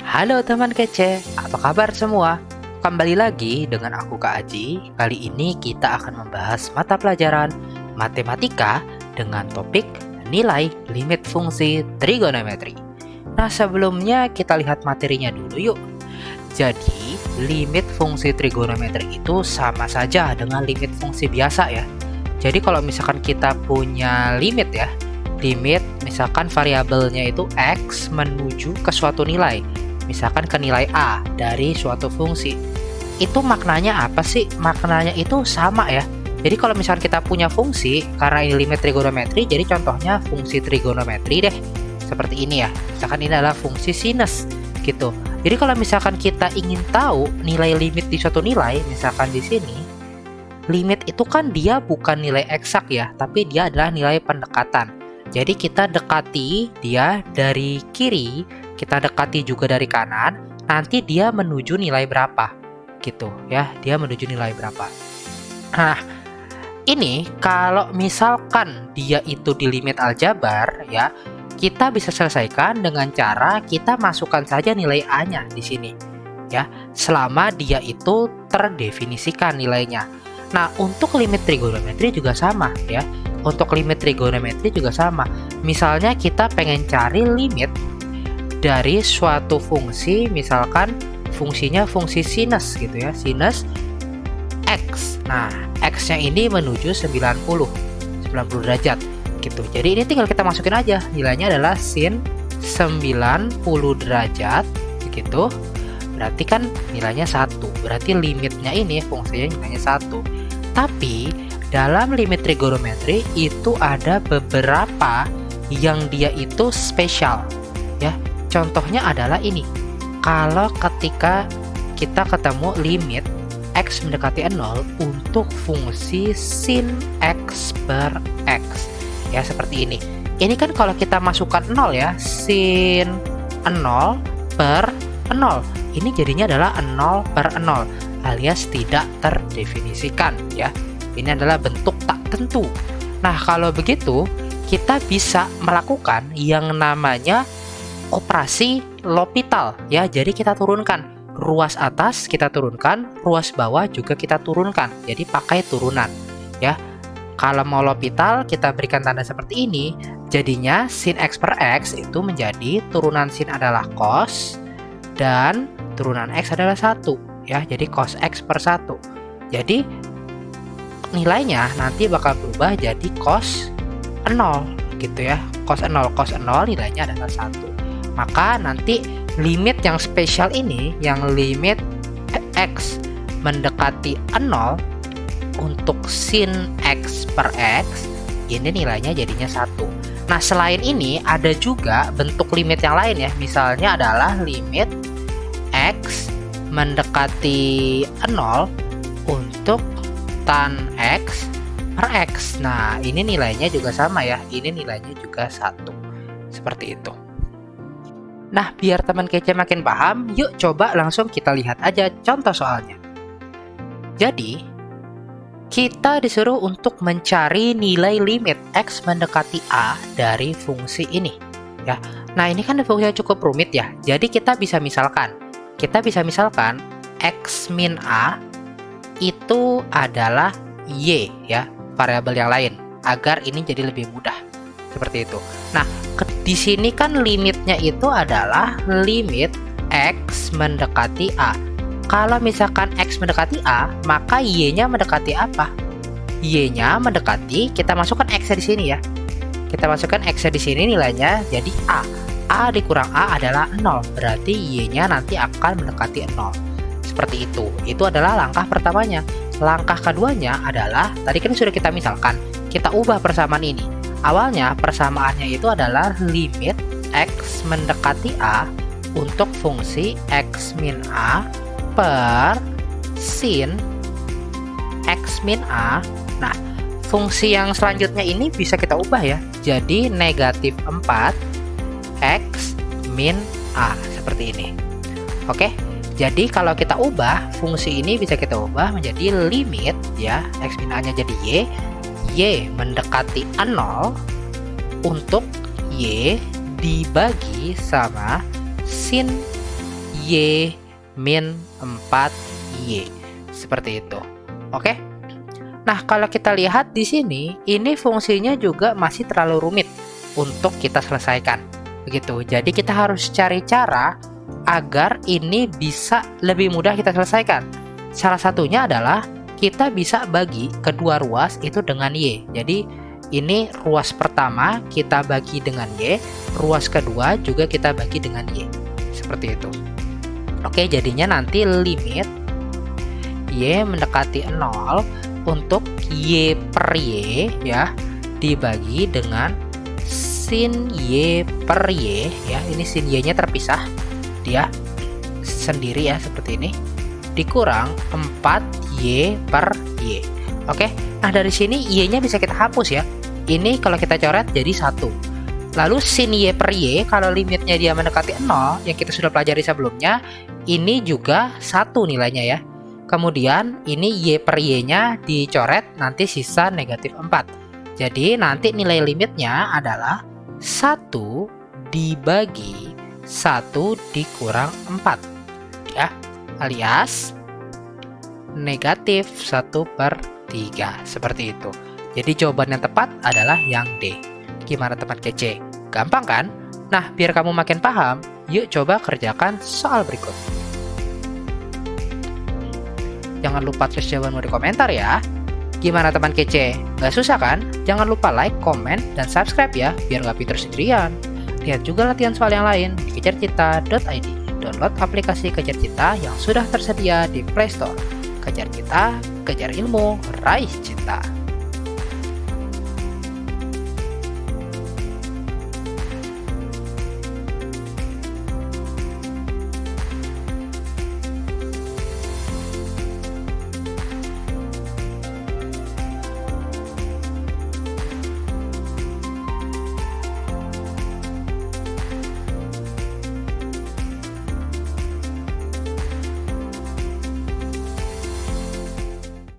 Halo teman kece, apa kabar semua? Kembali lagi dengan aku Kak Aji. Kali ini kita akan membahas mata pelajaran matematika dengan topik nilai limit fungsi trigonometri. Nah, sebelumnya kita lihat materinya dulu yuk. Jadi, limit fungsi trigonometri itu sama saja dengan limit fungsi biasa ya. Jadi kalau misalkan kita punya limit ya, limit misalkan variabelnya itu X menuju ke suatu nilai, misalkan ke nilai A dari suatu fungsi. Itu maknanya apa sih? Maknanya itu sama ya. Jadi kalau misalkan kita punya fungsi, karena ini limit trigonometri, jadi contohnya fungsi trigonometri deh. Seperti ini ya. Misalkan ini adalah fungsi sinus gitu. Jadi kalau misalkan kita ingin tahu nilai limit di suatu nilai, misalkan di sini, limit itu kan dia bukan nilai eksak ya, tapi dia adalah nilai pendekatan. Jadi kita dekati dia dari kiri, kita dekati juga dari kanan, nanti dia menuju nilai berapa gitu ya, dia menuju nilai berapa. Nah, ini kalau misalkan dia itu di limit aljabar ya, kita bisa selesaikan dengan cara kita masukkan saja nilai A-nya di sini ya, selama dia itu terdefinisikan nilainya. Nah, untuk limit trigonometri juga sama ya. Untuk limit trigonometri juga sama. Misalnya kita pengen cari limit dari suatu fungsi, misalkan fungsinya fungsi sinus gitu ya, sinus X. Nah, X-nya ini menuju 90 derajat gitu. Jadi ini tinggal kita masukin aja. Nilainya adalah sin 90 derajat begitu. Berarti kan nilainya 1. Berarti limitnya ini fungsinya nilainya 1. Tapi dalam limit trigonometri itu ada beberapa yang dia itu spesial ya. Contohnya adalah ini. Kalau ketika kita ketemu limit X mendekati 0 untuk fungsi sin X per X ya, seperti ini. Ini kan kalau kita masukkan 0 ya, sin 0 per 0. Ini jadinya adalah 0 per 0 alias tidak terdefinisikan ya. Ini adalah bentuk tak tentu. Nah, kalau begitu kita bisa melakukan yang namanya operasi L'Hopital ya. Jadi kita turunkan ruas atas, kita turunkan ruas bawah juga kita turunkan. Jadi pakai turunan ya. Kalau mau L'Hopital kita berikan tanda seperti ini. Jadinya sin X per X itu menjadi turunan sin adalah cos dan turunan X adalah 1 ya. Jadi cos X per 1. Jadi nilainya nanti bakal berubah jadi cos 0 gitu ya. Cos 0 nilainya adalah 1. Maka nanti limit yang spesial ini, yang limit X mendekati 0 untuk sin X per X, ini nilainya jadinya 1. Nah, selain ini ada juga bentuk limit yang lain ya. Misalnya adalah limit X mendekati 0 untuk tan X per X. Nah, ini nilainya juga sama ya. Ini nilainya juga 1. Seperti itu. Nah, biar teman kece makin paham, yuk coba langsung kita lihat aja contoh soalnya. Jadi, kita disuruh untuk mencari nilai limit X mendekati A dari fungsi ini. Ya. Nah, ini kan fungsinya cukup rumit ya. Jadi, kita bisa misalkan X min A itu adalah Y ya, variabel yang lain, agar ini jadi lebih mudah. Seperti itu. Nah, di sini kan limitnya itu adalah limit X mendekati A. Kalau misalkan X mendekati A, maka Y-nya mendekati apa? Y-nya mendekati, kita masukkan X di sini ya. Kita masukkan X di sini nilainya jadi A. A dikurang A adalah 0, berarti Y-nya nanti akan mendekati 0. Seperti itu. Itu adalah langkah pertamanya. Langkah keduanya adalah, tadi kan sudah kita misalkan, kita ubah persamaan ini. Awalnya persamaannya itu adalah limit X mendekati A untuk fungsi X min A per sin X min A. Nah, fungsi yang selanjutnya ini bisa kita ubah ya. Jadi negatif 4 X min A seperti ini. Oke. Jadi kalau kita ubah fungsi ini bisa kita ubah menjadi limit ya, X min A-nya jadi Y mendekati 0 untuk Y dibagi sama sin Y min 4Y. Seperti itu. Oke? Nah, kalau kita lihat di sini, ini fungsinya juga masih terlalu rumit untuk kita selesaikan. Begitu. Jadi kita harus cari cara agar ini bisa lebih mudah kita selesaikan. Salah satunya adalah kita bisa bagi kedua ruas itu dengan Y. Jadi ini ruas pertama kita bagi dengan Y, ruas kedua juga kita bagi dengan Y. Seperti itu. Oke, jadinya nanti limit Y mendekati 0 untuk Y per Y ya dibagi dengan sin Y per Y ya. Ini sin Y nya terpisah, dia sendiri ya seperti ini, dikurang 4Y per Y. Oke, nah dari sini Y nya bisa kita hapus ya. Ini kalau kita coret jadi 1. Lalu sin Y per Y kalau limitnya dia mendekati 0 yang kita sudah pelajari sebelumnya, ini juga 1 nilainya ya. Kemudian ini Y per Y nya dicoret, nanti sisa negatif 4. Jadi nanti nilai limitnya adalah 1 dibagi 1 dikurang 4 ya, alias negatif 1/3. Seperti itu. Jadi jawaban yang tepat adalah yang D. Gimana teman kece? Gampang kan? Nah, biar kamu makin paham, yuk coba kerjakan soal berikut. Jangan lupa tulis jawabanmu di komentar ya. Gimana teman kece? Gak susah kan? Jangan lupa like, komen, dan subscribe ya, biar gak pinter sendirian. Lihat juga latihan soal yang lain di kejarcita.id. Download aplikasi Kejar Cita yang sudah tersedia di Play Store. Kejar Cita, kejar ilmu, raih cita.